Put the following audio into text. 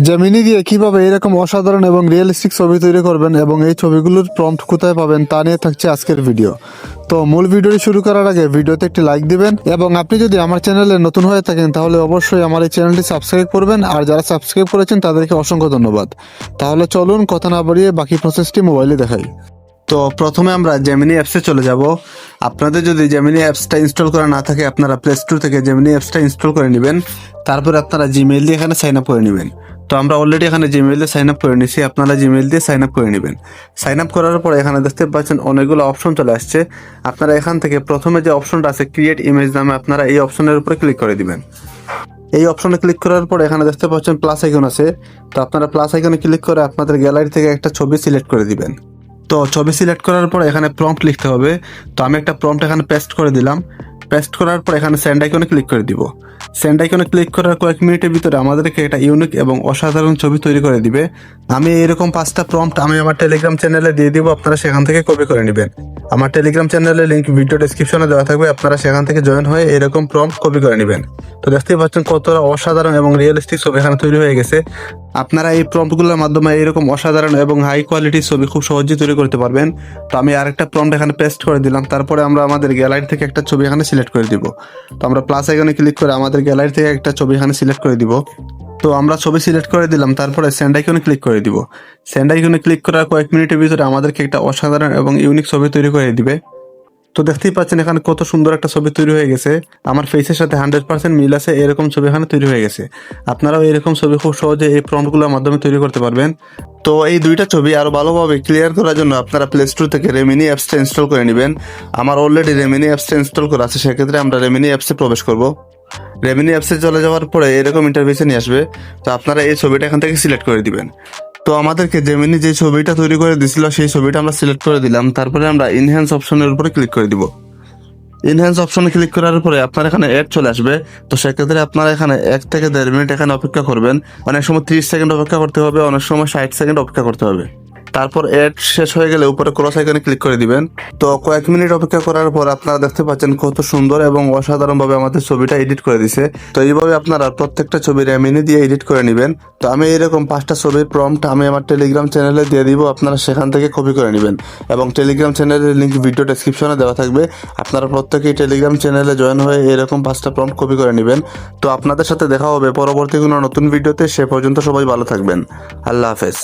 Gemini দিয়ে কিভাবে এরকম অসাধারণ এবং রিয়েলিস্টিক ছবি তৈরি করবেন এবং এই ছবিগুলোর প্রম্পট কোথায় পাবেন তা নিয়ে থাকছে আজকের ভিডিও। তো মূল ভিডিওটি শুরু করার আগে ভিডিওতে একটি লাইক দিবেন এবং আপনি যদি আমার চ্যানেলে নতুন হয়ে থাকেন তাহলে অবশ্যই আমার এই চ্যানেলটি সাবস্ক্রাইব করবেন, আর যারা সাবস্ক্রাইব করেছেন তাদেরকে অসংখ্য ধন্যবাদ। তাহলে চলুন কথা না বাড়িয়ে বাকি প্রসেসটি মোবাইলে দেখাই। তো প্রথমে আমরা জেমিনি অ্যাপসে চলে যাব। আপনাদের যদি জেমিনি অ্যাপসটা ইনস্টল করা না থাকে আপনারা প্লে স্টোর থেকে জেমিনি অ্যাপসটা ইনস্টল করে নেবেন। তারপরে আপনারা জিমেইল দিয়ে এখানে সাইন আপ করে নেবেন। তো আমরা অলরেডি এখানে জিমেইল দিয়ে সাইন আপ করে নিয়েছি, আপনারা জিমেইল দিয়ে সাইন আপ করে নেবেন। সাইন আপ করার পরে এখানে দেখতে পাচ্ছেন অনেকগুলো অপশন চলে আসছে। আপনারা এখান থেকে প্রথমে যে অপশনটা আছে ক্রিয়েট ইমেজ নামে, আপনারা এই অপশনের উপরে ক্লিক করে দিবেন। এই অপশনে ক্লিক করার পর এখানে দেখতে পাচ্ছেন প্লাস আইকন আছে। তো আপনারা প্লাস আইকনে ক্লিক করে আপনাদের গ্যালারি থেকে একটা ছবি সিলেক্ট করে দিবেন। তো ছবি সিলেক্ট করার পর এখানে প্রম্পট লিখতে হবে। তো আমি একটা প্রম্পট এখানে পেস্ট করে দিলাম। পেস্ট করার পর এখানে সেন্ড আইকনে ক্লিক করে দিব। সেন্ড আইকনে ক্লিক করার কয়েক মিনিটের ভিতরে আমাদেরকে একটা ইউনিক এবং অসাধারণ ছবি তৈরি করে দিবে। আমি এরকম 5টা প্রম্পট আমি আমার টেলিগ্রাম চ্যানেলে দিয়ে দিব, আপনারা সেখান থেকে কপি করে নেবেন। আমার টেলিগ্রাম চ্যানেলের লিঙ্ক ভিডিও ডেসক্রিপশনে দেওয়া থাকবে, আপনারা সেখান থেকে জয়েন হয়ে এরকম প্রম্পট কপি করে নেবেন। তো দেখতেই পাচ্ছেন কতটা অসাধারণ এবং রিয়েলিস্টিক ছবি এখানে তৈরি হয়ে গেছে। আপনারা এই প্রম্পটগুলোর মাধ্যমে এরকম অসাধারণ এবং হাই কোয়ালিটির ছবি খুব সহজেই তৈরি করতে পারবেন। তো আমি আরেকটা প্রম্পট এখানে পেস্ট করে দিলাম। তারপরে আমরা আমাদের গ্যালারি থেকে একটা ছবি এখানে সিলেক্ট করে দিব। তো আমরা প্লাস আইকনে ক্লিক করে আমাদের গ্যালারি থেকে একটা ছবি এখানে সিলেক্ট করে দিব। তো আমরা ছবি সিলেক্ট করে দিলাম, তারপরে সেন্ড আইকনে ক্লিক করে দিব। সেন্ড আইকনে ক্লিক করার কয়েক মিনিটের ভিতরে আমাদেরকে একটা অসাধারণ এবং ইউনিক ছবি তৈরি করে দিবে। তো দেখতেই পাচ্ছেন এখানে কত সুন্দর একটা ছবি তৈরি হয়ে গেছে। আমার ফেসের সাথে 100% মিল আছে, এরকম ছবি এখানে তৈরি হয়ে গেছে। আপনারাও এরকম ছবি খুব সহজে এই প্রম্পটগুলোর মাধ্যমে তৈরি করতে পারবেন। তো এই দুইটা ছবি আরো ভালোভাবে ক্লিয়ার করার জন্য আপনারা প্লে স্টোর থেকে রেমিনি অ্যাপসটা ইনস্টল করে নেবেন। আমার অলরেডি রেমিনি অ্যাপসটা ইনস্টল করা আছে, সেক্ষেত্রে আমরা রেমিনি অ্যাপসে প্রবেশ করব। রেমিনি অ্যাপসে চলে যাওয়ার পরে এরকম ইন্টারফেসে নিয়ে আসবে। তো আপনারা এই ছবিটা এখান থেকে সিলেক্ট করে দিবেন। তো আমাদেরকে জেমিনি যে ছবিটা তৈরি করে দিছিল সেই ছবিটা আমরা সিলেক্ট করে দিলাম। তারপরে আমরা ইনহ্যান্স অপশনের উপরে ক্লিক করে দিব। ইনহ্যান্স অপশনে ক্লিক করার পরে আপনার এখানে অ্যাড চলে আসবে। তো সেক্ষেত্রে আপনারা এখানে 1 থেকে 1.5 মিনিট এখানে অপেক্ষা করবেন। অনেক সময় 30 সেকেন্ড অপেক্ষা করতে হবে, অনেক সময় 60 সেকেন্ড অপেক্ষা করতে হবে। তারপর অ্যাড শেষ হয়ে গেলে উপরে ক্রস আইকনে ক্লিক করে দিবেন। তো কয়েক মিনিট অপেক্ষা করার পর আপনারা দেখতে পাচ্ছেন কত সুন্দর এবং অসাধারণভাবে আমাদের ছবিটা এডিট করে দিছে। তো এইভাবে আপনারা প্রত্যেকটা ছবি রেমিনি দিয়ে এডিট করে নেবেন। তো আমি এরকম 5টা ছবির প্রম্পট আমি আমার টেলিগ্রাম চ্যানেলে দিয়ে দিব, আপনারা সেখান থেকে কপি করে নেবেন এবং টেলিগ্রাম চ্যানেলের লিঙ্ক ভিডিও ডেসক্রিপশনে দেওয়া থাকবে। আপনারা প্রত্যেকেই টেলিগ্রাম চ্যানেলে জয়েন হয়ে এরকম 5টা প্রম্পট কপি করে নেবেন। তো আপনাদের সাথে দেখা হবে পরবর্তী কোনো নতুন ভিডিওতে। সে পর্যন্ত সবাই ভালো থাকবেন। আল্লাহ হাফেজ।